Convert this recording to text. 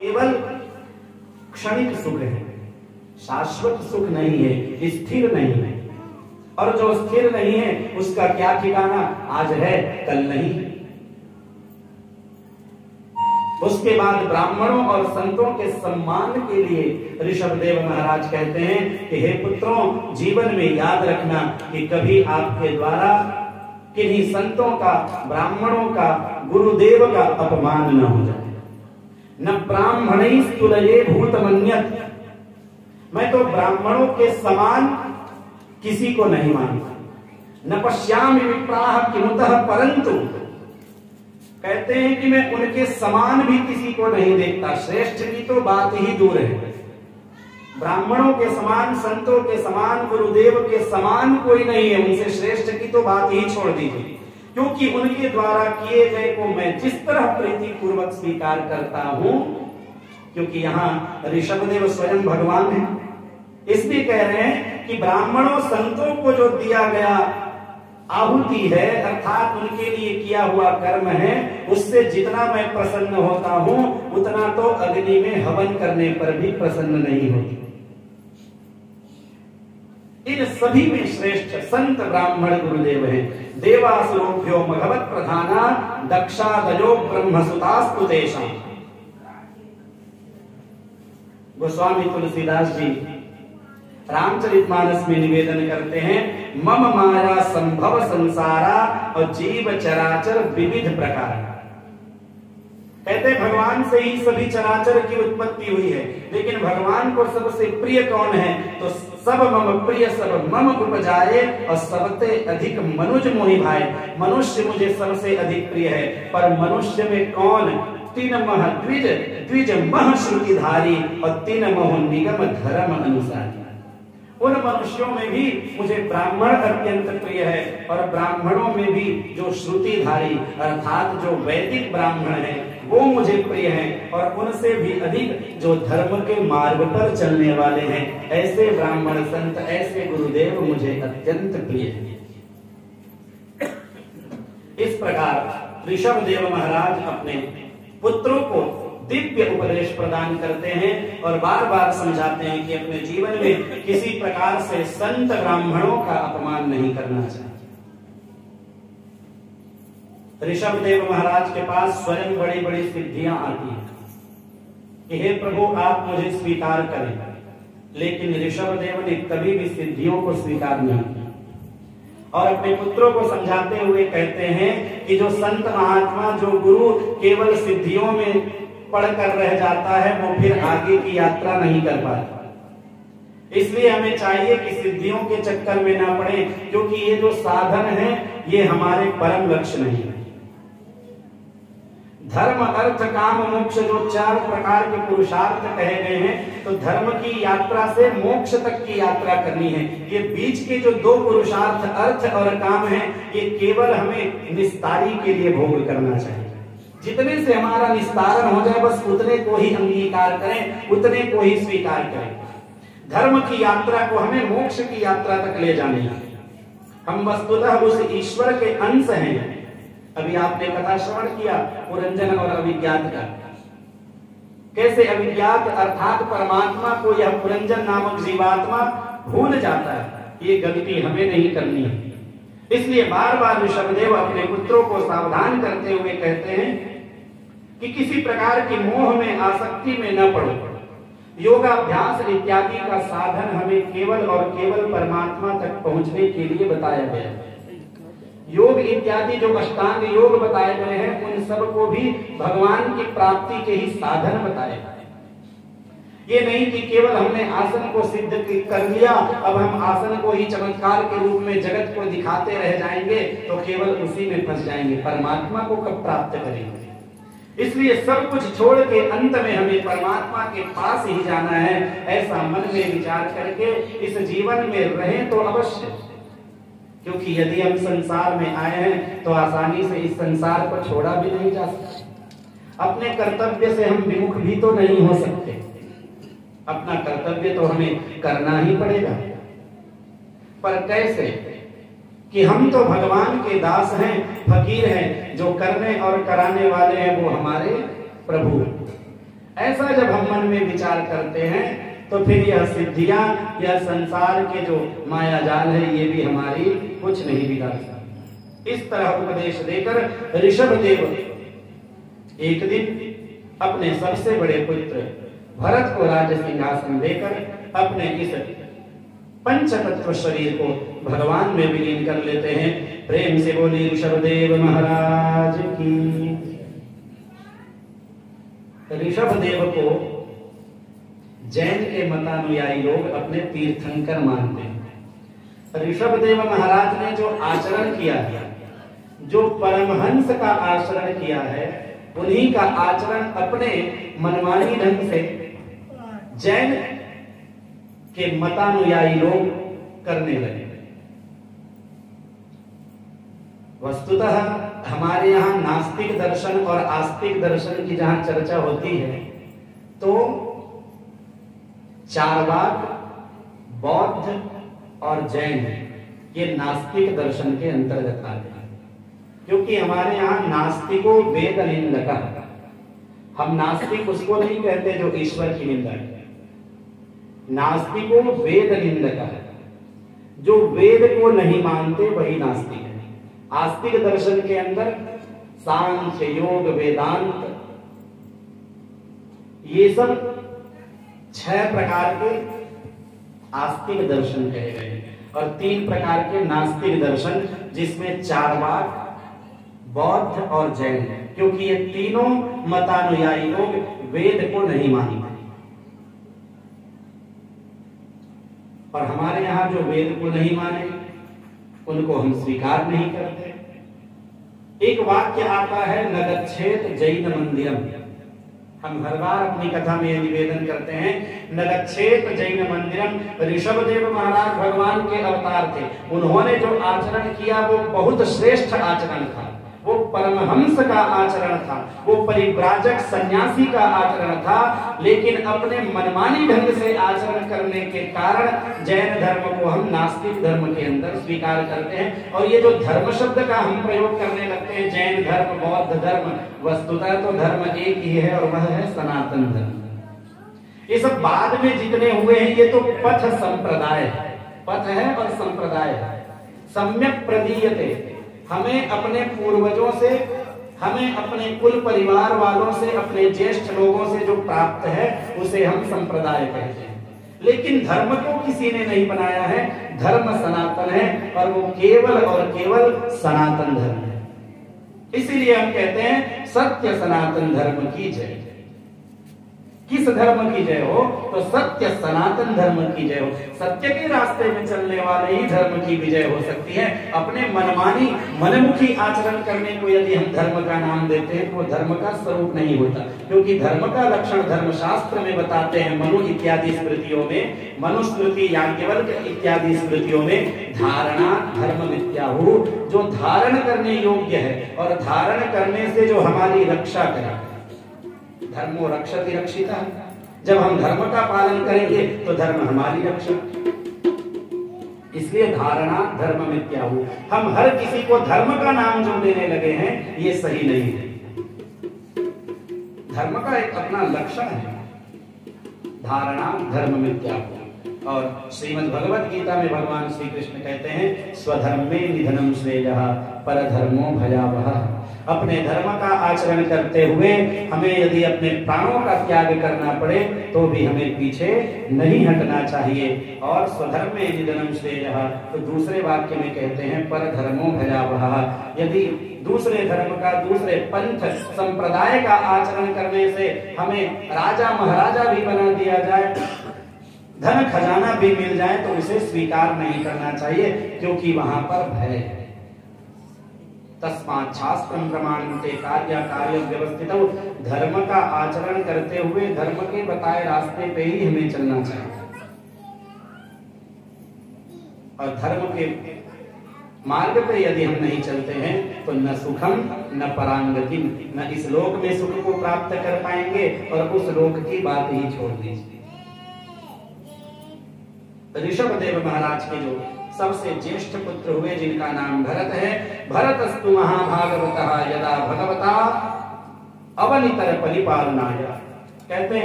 केवल क्षणिक सुख है, शाश्वत सुख नहीं है, स्थिर नहीं है। और जो स्थिर नहीं है उसका क्या ठिकाना, आज है कल नहीं। उसके बाद ब्राह्मणों और संतों के सम्मान के लिए ऋषभदेव महाराज कहते हैं कि हे पुत्रों, जीवन में याद रखना कि कभी आपके द्वारा किन्हीं संतों का, ब्राह्मणों का, गुरुदेव का अपमान न हो जाए। न ब्राह्मणैस्तुल्ये भूतमन्यत्, मैं तो ब्राह्मणों के समान किसी को नहीं मानता। न पश्यामि विप्राः किमुतः परंतु, कहते हैं कि मैं उनके समान भी किसी को नहीं देखता। श्रेष्ठ की तो बात ही दूर है, ब्राह्मणों के समान, संतों के समान, गुरुदेव के समान कोई नहीं है। उनसे श्रेष्ठ की तो बात ही छोड़ दीजिए, क्योंकि उनके द्वारा किए गए को मैं जिस तरह प्रीति पूर्वक स्वीकार करता हूं, क्योंकि यहाँ ऋषभदेव स्वयं भगवान है, इसलिए कह रहे हैं कि ब्राह्मणों संतों को जो दिया गया आहुति है, अर्थात उनके लिए किया हुआ कर्म है, उससे जितना मैं प्रसन्न होता हूं उतना तो अग्नि में हवन करने पर भी प्रसन्न नहीं होती। इन सभी में श्रेष्ठ संत ब्राह्मण गुरुदेव हैं। देवासुरोभ्यो भगवत प्रधाना दक्षादयो ब्रह्मसुतास्तु तेषां। गोस्वामी तुलसीदास जी रामचरितमानस में निवेदन करते हैं, मम माया संभव संसारा और जीव चराचर विविध प्रकार। कहते भगवान से ही सभी चराचर की उत्पत्ति हुई है, लेकिन भगवान को सबसे प्रिय कौन है, तो सब मम प्रिय सब मम उपजाए और सबसे अधिक मनुज मोहि भाए। मनुष्य मुझे सबसे अधिक प्रिय है, पर मनुष्य में कौन, तीन मह द्विज, द्विज मह श्रुतिधारी और तीन मह निगम धर्म अनुसारी। उन मनुष्यों में भी मुझे ब्राह्मण अत्यंत प्रिय है, और ब्राह्मणों में भी जो श्रुतिधारी अर्थात जो वैदिक ब्राह्मण है वो मुझे प्रिय है, और उनसे भी अधिक जो धर्म के मार्ग पर चलने वाले हैं, ऐसे ब्राह्मण संत, ऐसे गुरुदेव मुझे अत्यंत प्रिय है। इस प्रकार ऋषभदेव महाराज अपने पुत्रों को दिव्य उपदेश प्रदान करते हैं और बार बार समझाते हैं कि अपने जीवन में किसी प्रकार से संत ब्राह्मणों का अपमान नहीं करना चाहिए। ऋषभदेव महाराज के पास स्वयं बड़ी बड़ी सिद्धियां आती हैं कि हे प्रभु आप मुझे स्वीकार करें, लेकिन ऋषभदेव ने कभी भी सिद्धियों को स्वीकार नहीं किया और अपने पुत्रों को समझाते हुए कहते हैं कि जो संत महात्मा, जो गुरु केवल सिद्धियों में पढ़कर रह जाता है, वो फिर आगे की यात्रा नहीं कर पाता। इसलिए हमें चाहिए कि सिद्धियों के चक्कर में ना पड़े, क्योंकि ये जो साधन है ये हमारे परम लक्ष्य नहीं है। धर्म अर्थ काम मोक्ष जो चार प्रकार के पुरुषार्थ कहे गए हैं, तो धर्म की यात्रा से मोक्ष तक की यात्रा करनी है। ये बीच के जो दो पुरुषार्थ अर्थ और काम है, ये केवल हमें निस्तारी के लिए भोग करना चाहिए। जितने से हमारा निस्तारण हो जाए बस उतने को ही अंगीकार करें, उतने को ही स्वीकार करें। धर्म की यात्रा को हमें मोक्ष की यात्रा तक ले जानी है। हम वस्तुतः उस ईश्वर के अंश हैं। अभी आपने कथा श्रवण किया पुरंजन और अविज्ञात का, कैसे अविज्ञात अर्थात परमात्मा को यह पुरंजन नामक जीवात्मा भूल जाता है। ये गलती हमें नहीं करनी है। इसलिए बार बार ऋषभदेव अपने पुत्रों को सावधान करते हुए कहते हैं कि किसी प्रकार की मोह में, आसक्ति में न पड़ो। योगाभ्यास इत्यादि का साधन हमें केवल और केवल परमात्मा तक पहुंचने के लिए बताया गया है। योग इत्यादि जो अष्टांग योग बताए गए हैं, उन सब को भी भगवान की प्राप्ति के ही साधन बताए गए। ये नहीं कि केवल हमने आसन को सिद्ध कर लिया, अब हम आसन को ही चमत्कार के रूप में जगत को दिखाते रह जाएंगे तो केवल उसी में फंस जाएंगे। परमात्मा को कब प्राप्त करेंगे? इसलिए सब कुछ छोड़ के अंत में हमें परमात्मा के पास ही जाना है, ऐसा मन में विचार करके इस जीवन में रहें तो अवश्य, क्योंकि यदि हम संसार में आए हैं तो आसानी से इस संसार को छोड़ा भी नहीं जा सकता। अपने कर्तव्य से हम विमुख भी तो नहीं हो सकते। अपना कर्तव्य तो हमें करना ही पड़ेगा, पर कैसे कि हम तो भगवान के दास हैं, फकीर हैं, जो करने और कराने वाले हैं वो हमारे प्रभु। ऐसा जब हम मन में विचार करते हैं तो फिर यह सिद्धियां, यह संसार के जो माया जाल है, ये भी हमारी कुछ नहीं बिगाड़ सकती। इस तरह उपदेश देकर ऋषभ देव एक दिन अपने सबसे बड़े पुत्र भरत को राज सिंहासन देकर अपने इस पंचतत्व शरीर को भगवान में विलीन कर लेते हैं। प्रेम से बोली ऋषभ देव महाराज की। ऋषभ देव को जैन के मतानुयायी लोग अपने तीर्थंकर मानते हैं। ऋषभ देव महाराज ने जो आचरण किया है, जो परमहंस का आचरण किया है, उन्हीं का आचरण अपने मनमानी ढंग से जैन के मतानुयायी लोग करने लगे। वस्तुतः हमारे यहाँ नास्तिक दर्शन और आस्तिक दर्शन की जहां चर्चा होती है तो चारवाक, बौद्ध और जैन ये नास्तिक दर्शन के अंतर्गत आते हैं। क्योंकि हमारे यहाँ नास्तिको वेद निंदका, हम नास्तिक उसको नहीं कहते जो ईश्वर की निंदा है। नास्तिको वेद निंदका, जो वेद को नहीं मानते वही नास्तिक है। आस्तिक दर्शन के अंदर सांख्य, योग, वेदांत, ये सब 6 प्रकार के आस्तिक दर्शन कहे गए हैं और 3 प्रकार के नास्तिक दर्शन, जिसमें चारवाक, बौद्ध और जैन है। क्योंकि ये तीनों मतानुयायी लोग वेद को नहीं मानते और हमारे यहाँ जो वेद को नहीं माने उनको हम स्वीकार नहीं करते। एक वाक्य आता है न गच्छेत जैन मंदिरम। हम हर बार अपनी कथा में निवेदन करते हैं न गच्छेत जैन मंदिरम। ऋषभ देव महाराज भगवान के अवतार थे। उन्होंने जो आचरण किया वो बहुत श्रेष्ठ आचरण था, वो परमहंस का आचरण था, वो परिव्राजक सन्यासी का आचरण था। लेकिन अपने मनमानी ढंग से आचरण करने के कारण जैन धर्म को हम नास्तिक धर्म के अंदर स्वीकार करते हैं। और ये जो धर्म शब्द का हम प्रयोग करने लगते हैं, जैन धर्म, बौद्ध धर्म, वस्तुतः तो धर्म एक ही है और वह है सनातन धर्म। ये सब बाद में जितने हुए हैं ये तो पथ संप्रदाय है, पथ है और संप्रदाय है। सम्यक प्रदीयते, हमें अपने पूर्वजों से, हमें अपने कुल परिवार वालों से, अपने ज्येष्ठ लोगों से जो प्राप्त है उसे हम संप्रदाय कहते हैं। लेकिन धर्म को किसी ने नहीं बनाया है, धर्म सनातन है और वो केवल और केवल सनातन धर्म है। इसीलिए हम कहते हैं सत्य सनातन धर्म की जय। किस धर्म की जय हो? तो सत्य सनातन धर्म की जय हो। सत्य के रास्ते में चलने वाले ही धर्म की विजय हो सकती है। अपने मनमानी, मनमुखी आचरण करने को यदि हम धर्म का नाम देते हैं तो वो धर्म का स्वरूप नहीं होता। क्योंकि धर्म का लक्षण धर्मशास्त्र में बताते हैं, मनु इत्यादि स्मृतियों में, मनुस्मृति, याज्ञवल्क्य इत्यादि स्मृतियों में, धारणा धर्म मिथ्याहु, जो धारण करने योग्य है और धारण करने से जो हमारी रक्षा करे। धर्मो रक्षति रक्षिता। जब हम धर्म का पालन करेंगे तो धर्म हमारी रक्षा। इसलिए धारणा धर्म मिथ्याहु। हम हर किसी को धर्म का नाम जो देने लगे हैं ये सही नहीं है। धर्म का एक अपना लक्षण है, धारणा धर्म मिथ्याहु। और श्रीमद् भगवत गीता में भगवान श्री कृष्ण कहते हैं स्वधर्मे निधनम श्रेयः परधर्मो भयावहः। अपने धर्म का आचरण करते हुए हमें यदि अपने प्राणों का त्याग करना पड़े तो भी हमें पीछे नहीं हटना चाहिए। और स्वधर्मे निधनम श्रेयः, तो दूसरे वाक्य में कहते हैं परधर्मो भयावहः। यदि दूसरे धर्म का, दूसरे पंथ संप्रदाय का आचरण करने से हमें राजा महाराजा भी बना दिया जाए, धन खजाना भी मिल जाए, तो उसे स्वीकार नहीं करना चाहिए, क्योंकि वहां पर भय है। तस्मात् शास्त्रं प्रमाणन्ते कार्य कार्य व्यवस्थित। धर्म का आचरण करते हुए धर्म के बताए रास्ते पे ही हमें चलना चाहिए। और धर्म के मार्ग पे यदि हम नहीं चलते हैं तो न सुखम न परांगति, न इस लोक में सुख को प्राप्त कर पाएंगे और उस लोक की बात ही छोड़ दीजिए। ऋषभ देव महाराज के जो सबसे ज्येष्ठ पुत्र हुए, जिनका नाम भरत है, भरतस्तु महाभागवतः यदा भगवता अवनितर परिपालनाय। कहते हैं